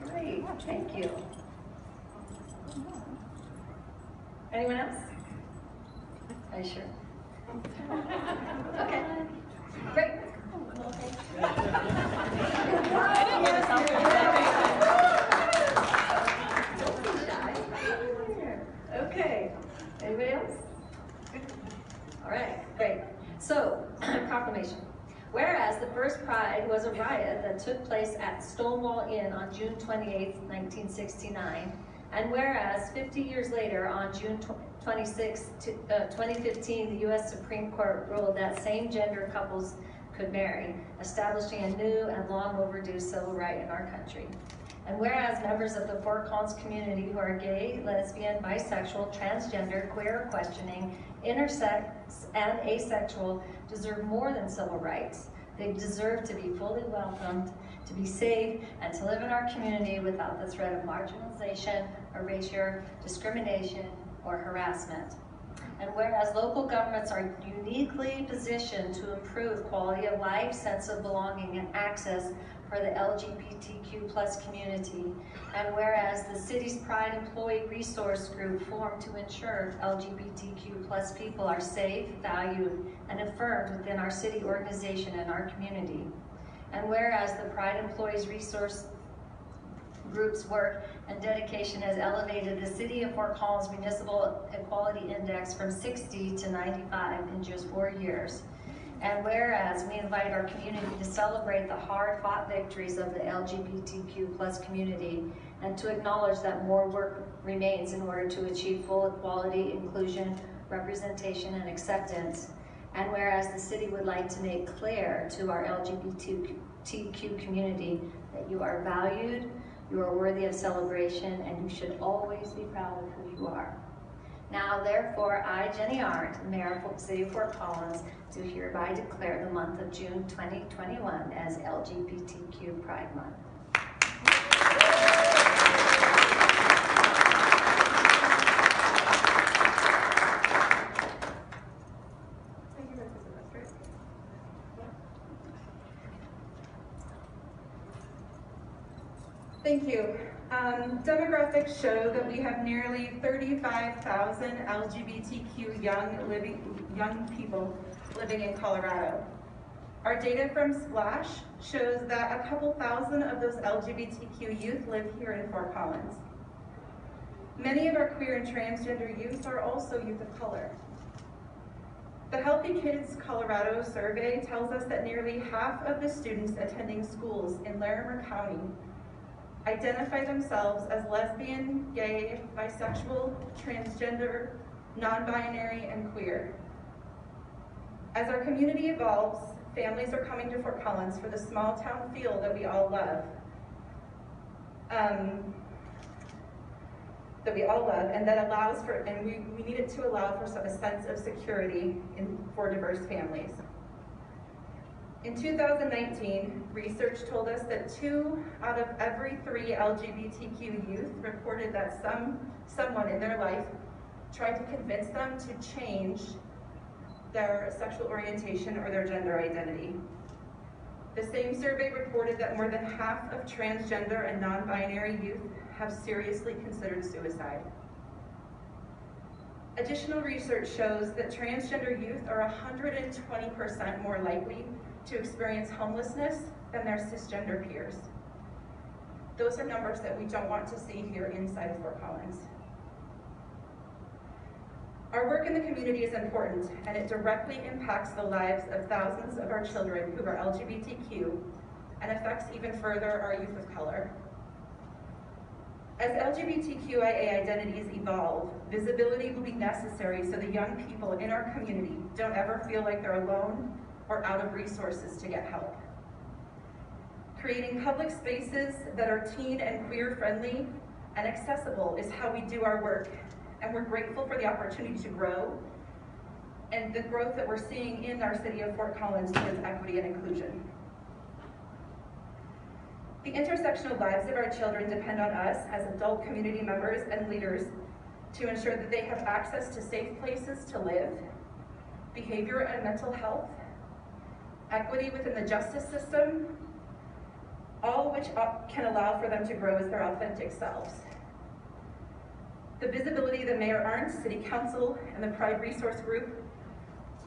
Great, thank you. Anyone else? Are you sure? Okay, great. I didn't get a selfie. Okay, anybody else? All right, great. So, proclamation. Whereas the first Pride was a riot that took place at Stonewall Inn on June 28, 1969, and whereas 50 years later, on June 26, 2015, the U.S. Supreme Court ruled that same-gender couples could marry, establishing a new and long overdue civil right in our country. And whereas members of the Fort Collins community who are gay, lesbian, bisexual, transgender, queer, questioning, intersex, and asexual deserve more than civil rights. They deserve to be fully welcomed, to be safe, and to live in our community without the threat of marginalization, erasure, discrimination, or harassment. And whereas local governments are uniquely positioned to improve quality of life, sense of belonging, and access for the LGBTQ+ community, and whereas the city's Pride Employee Resource Group formed to ensure LGBTQ+ people are safe, valued, and affirmed within our city organization and our community, and whereas the Pride Employees Resource Group's work and dedication has elevated the City of Fort Collins Municipal Equality Index from 60 to 95 in just 4 years. And whereas we invite our community to celebrate the hard-fought victories of the LGBTQ+ community and to acknowledge that more work remains in order to achieve full equality, inclusion, representation, and acceptance. And whereas the city would like to make clear to our LGBTQ community that you are valued, you are worthy of celebration, and you should always be proud of who you are. Now, therefore, I, Jeni Arndt, Mayor of the City of Fort Collins, do hereby declare the month of June 2021 as LGBTQ Pride Month. Thank you. Demographics show that we have nearly 35,000 LGBTQ young people living in Colorado. Our data from Splash shows that a couple thousand of those LGBTQ youth live here in Fort Collins. Many of our queer and transgender youth are also youth of color. The Healthy Kids Colorado survey tells us that nearly half of the students attending schools in Larimer County identify themselves as lesbian, gay, bisexual, transgender, non-binary, and queer. As our community evolves, families are coming to Fort Collins for the small town feel that we all love. And that allows for, and we need it to allow for a sense of security for diverse families. In 2019, research told us that 2 out of every 3 LGBTQ youth reported that someone in their life tried to convince them to change their sexual orientation or their gender identity. The same survey reported that more than half of transgender and non-binary youth have seriously considered suicide. Additional research shows that transgender youth are 120% more likely to experience homelessness than their cisgender peers. Those are numbers that we don't want to see here inside of Fort Collins. Our work in the community is important, and it directly impacts the lives of thousands of our children who are LGBTQ and affects even further our youth of color. As LGBTQIA identities evolve, visibility will be necessary so the young people in our community don't ever feel like they're alone or out of resources to get help. Creating public spaces that are teen and queer friendly and accessible is how we do our work, and we're grateful for the opportunity to grow and the growth that we're seeing in our city of Fort Collins towards equity and inclusion. The intersectional lives of our children depend on us as adult community members and leaders to ensure that they have access to safe places to live, behavior and mental health, equity within the justice system, all which can allow for them to grow as their authentic selves. The visibility that Mayor Arndt, City Council, and the Pride Resource Group,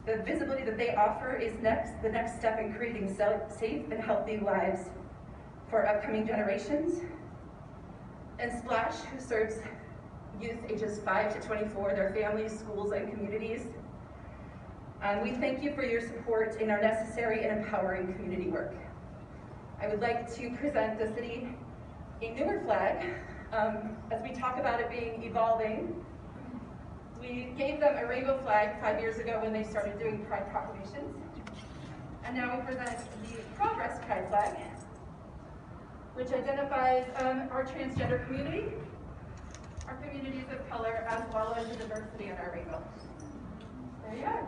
the visibility that they offer is the next step in creating safe and healthy lives for upcoming generations. And Splash, who serves youth ages 5 to 24, their families, schools, and communities. We thank you for your support in our necessary and empowering community work. I would like to present the city a newer flag. As we talk about it being evolving, we gave them a rainbow flag 5 years ago when they started doing Pride proclamations. And now we present the Progress Pride flag, which identifies our transgender community, our communities of color, as well as the diversity in our rainbow. There you are.